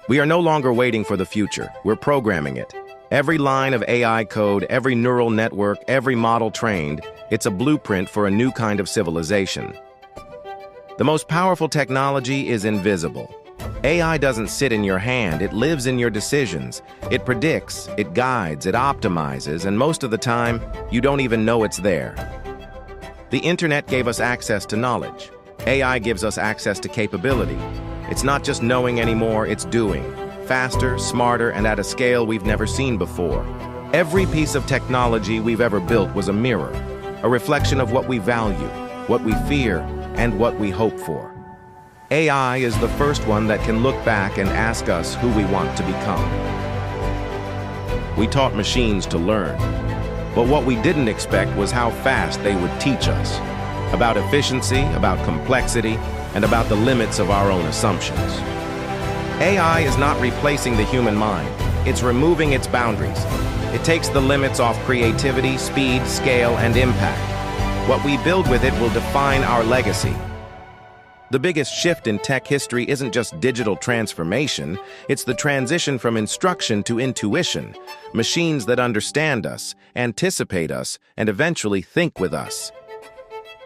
We are no longer waiting for the future, we're programming it. Every line of AI code, every neural network, every model trained, it's a blueprint for a new kind of civilization. The most powerful technology is invisible. AI doesn't sit in your hand, it lives in your decisions. It predicts, it guides, it optimizes, and most of the time, you don't even know it's there. The internet gave us access to knowledge. AI gives us access to capability. It's not just knowing anymore, it's doing. Faster, smarter, and at a scale we've never seen before. Every piece of technology we've ever built was a mirror, a reflection of what we value, what we fear, and what we hope for. AI is the first one that can look back and ask us who we want to become. We taught machines to learn, but what we didn't expect was how fast they would teach us. About efficiency, about complexity, and about the limits of our own assumptions. AI is not replacing the human mind, it's removing its boundaries. It takes the limits off creativity, speed, scale, and impact. What we build with it will define our legacy. The biggest shift in tech history isn't just digital transformation, it's the transition from instruction to intuition. Machines that understand us, anticipate us, and eventually think with us.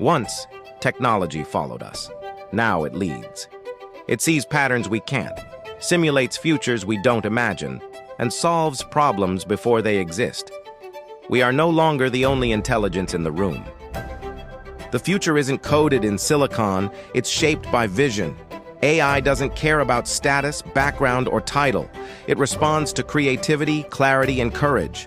Once, technology followed us. Now it leads. It sees patterns we can't, simulates futures we don't imagine, and solves problems before they exist. We are no longer the only intelligence in the room. The future isn't coded in silicon, it's shaped by vision. AI doesn't care about status, background, or title. It responds to creativity, clarity, and courage.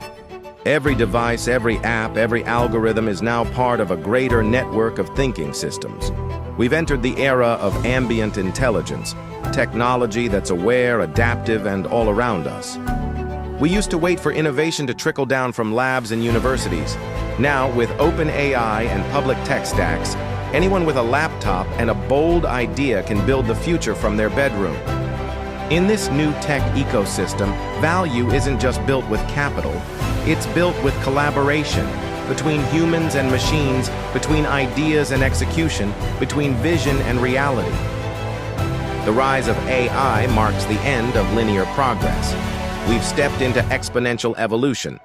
Every device, every app, every algorithm is now part of a greater network of thinking systems. We've entered the era of ambient intelligence, technology that's aware, adaptive, and all around us. We used to wait for innovation to trickle down from labs and universities. Now, with open AI and public tech stacks, anyone with a laptop and a bold idea can build the future from their bedroom. In this new tech ecosystem, value isn't just built with capital, it's built with collaboration between humans and machines, between ideas and execution, between vision and reality. The rise of AI marks the end of linear progress. We've stepped into exponential evolution,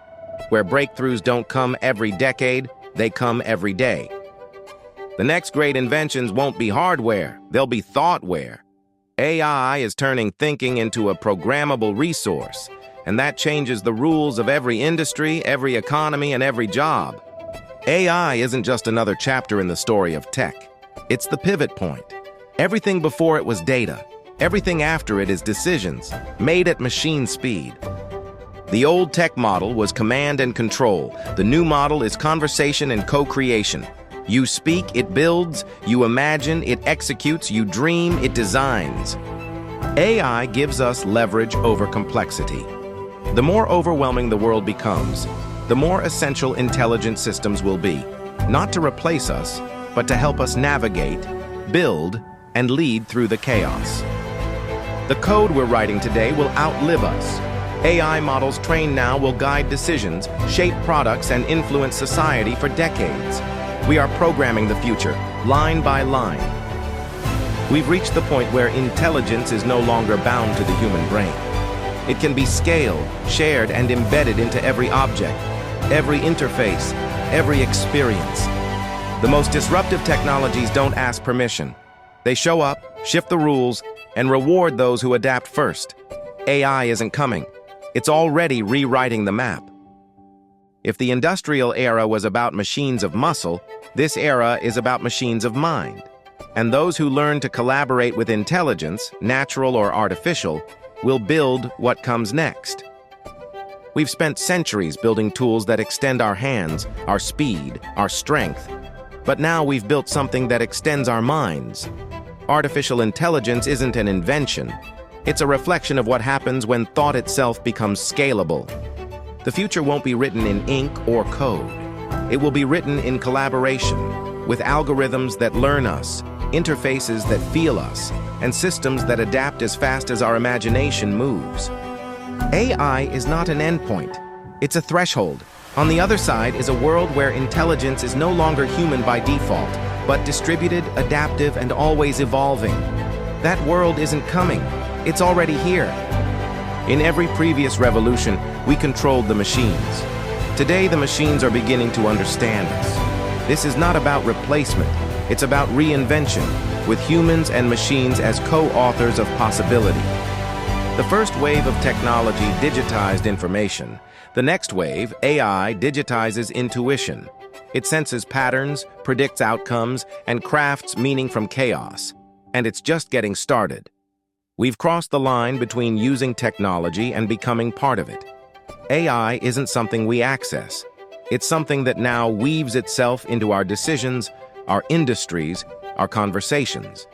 where breakthroughs don't come every decade, they come every day. The next great inventions won't be hardware, they'll be thoughtware. AI is turning thinking into a programmable resource, and that changes the rules of every industry, every economy, and every job. AI isn't just another chapter in the story of tech. It's the pivot point. Everything before it was data. Everything after it is decisions, made at machine speed. The old tech model was command and control. The new model is conversation and co-creation. You speak, it builds. You imagine, it executes. You dream, it designs. AI gives us leverage over complexity. The more overwhelming the world becomes, the more essential intelligent systems will be, not to replace us, but to help us navigate, build, and lead through the chaos. The code we're writing today will outlive us. AI models trained now will guide decisions, shape products, and influence society for decades. We are programming the future, line by line. We've reached the point where intelligence is no longer bound to the human brain. It can be scaled, shared, and embedded into every object, every interface, every experience. The most disruptive technologies don't ask permission. They show up, shift the rules, and reward those who adapt first. AI isn't coming. It's already rewriting the map. If the industrial era was about machines of muscle, this era is about machines of mind. And those who learn to collaborate with intelligence, natural or artificial, will build what comes next. We've spent centuries building tools that extend our hands, our speed, our strength. But now we've built something that extends our minds. Artificial intelligence isn't an invention. It's a reflection of what happens when thought itself becomes scalable. The future won't be written in ink or code. It will be written in collaboration, with algorithms that learn us, interfaces that feel us, and systems that adapt as fast as our imagination moves. AI is not an endpoint. It's a threshold. On the other side is a world where intelligence is no longer human by default, but distributed, adaptive, and always evolving. That world isn't coming. It's already here. In every previous revolution, we controlled the machines. Today, the machines are beginning to understand us. This is not about replacement, it's about reinvention, with humans and machines as co-authors of possibility. The first wave of technology digitized information. The next wave, AI, digitizes intuition. It senses patterns, predicts outcomes, and crafts meaning from chaos. And it's just getting started. We've crossed the line between using technology and becoming part of it. AI isn't something we access. It's something that now weaves itself into our decisions, our industries, our conversations.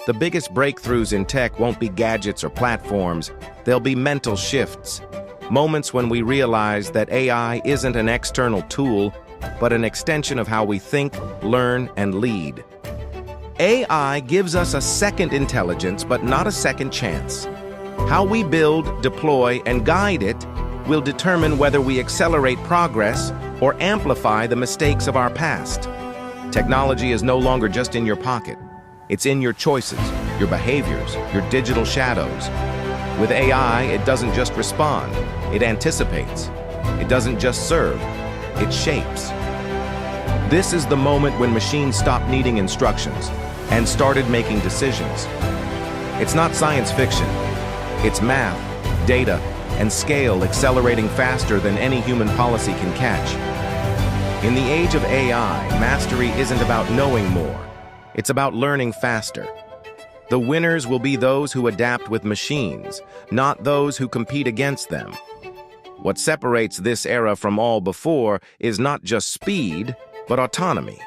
The biggest breakthroughs in tech won't be gadgets or platforms. They'll be mental shifts. Moments when we realize that AI isn't an external tool, but an extension of how we think, learn, and lead. AI gives us a second intelligence, but not a second chance. How we build, deploy, and guide it will determine whether we accelerate progress or amplify the mistakes of our past. Technology is no longer just in your pocket. It's in your choices, your behaviors, your digital shadows. With AI, it doesn't just respond, it anticipates. It doesn't just serve, it shapes. This is the moment when machines stopped needing instructions and started making decisions. It's not science fiction. It's math, data, and scale accelerating faster than any human policy can catch. In the age of AI, mastery isn't about knowing more. It's about learning faster. The winners will be those who adapt with machines, not those who compete against them. What separates this era from all before is not just speed, but autonomy.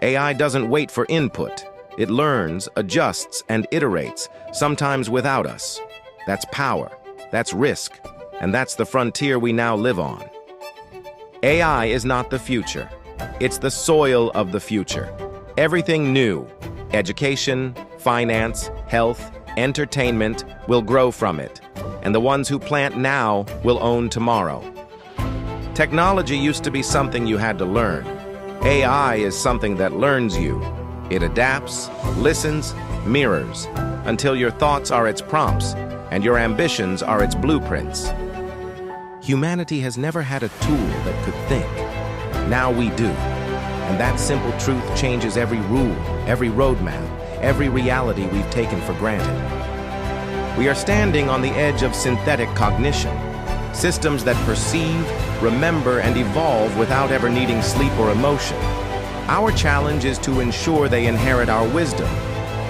AI doesn't wait for input. It learns, adjusts, and iterates, sometimes without us. That's power, that's risk, and that's the frontier we now live on. AI is not the future. It's the soil of the future. Everything new, education, finance, health, entertainment, will grow from it. And the ones who plant now will own tomorrow. Technology used to be something you had to learn. AI is something that learns you. It adapts, listens, mirrors, until your thoughts are its prompts and your ambitions are its blueprints. Humanity has never had a tool that could think. Now we do. And that simple truth changes every rule, every roadmap, every reality we've taken for granted. We are standing on the edge of synthetic cognition, systems that perceive, remember, and evolve without ever needing sleep or emotion. Our challenge is to ensure they inherit our wisdom,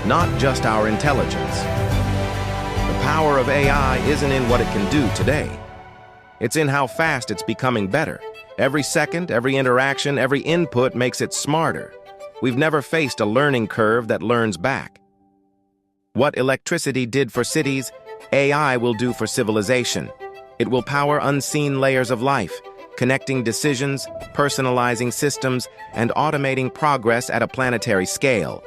not just our intelligence. The power of AI isn't in what it can do today. It's in how fast it's becoming better. Every second, every interaction, every input makes it smarter. We've never faced a learning curve that learns back. What electricity did for cities, AI will do for civilization. It will power unseen layers of life, connecting decisions, personalizing systems, and automating progress at a planetary scale.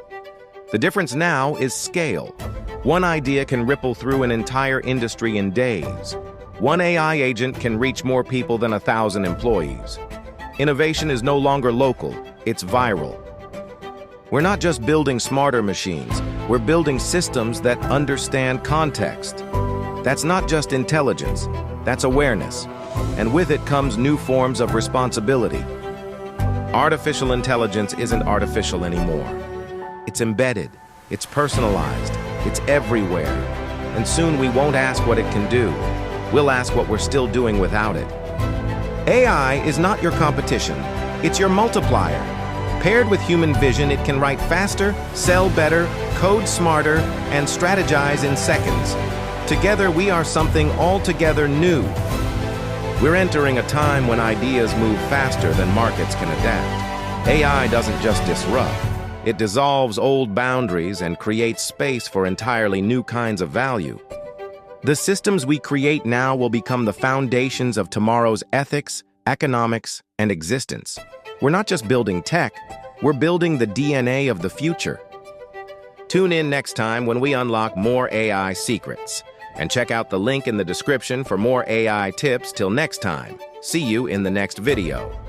The difference now is scale. One idea can ripple through an entire industry in days. One AI agent can reach more people than 1,000 employees. Innovation is no longer local, it's viral. We're not just building smarter machines, we're building systems that understand context. That's not just intelligence, that's awareness. And with it comes new forms of responsibility. Artificial intelligence isn't artificial anymore. It's embedded, it's personalized, it's everywhere. And soon we won't ask what it can do. We'll ask what we're still doing without it. AI is not your competition, it's your multiplier. Paired with human vision, it can write faster, sell better, code smarter, and strategize in seconds. Together, we are something altogether new. We're entering a time when ideas move faster than markets can adapt. AI doesn't just disrupt, it dissolves old boundaries and creates space for entirely new kinds of value. The systems we create now will become the foundations of tomorrow's ethics, economics, and existence. We're not just building tech, we're building the DNA of the future. Tune in next time when we unlock more AI secrets. And check out the link in the description for more AI tips. Till next time, see you in the next video.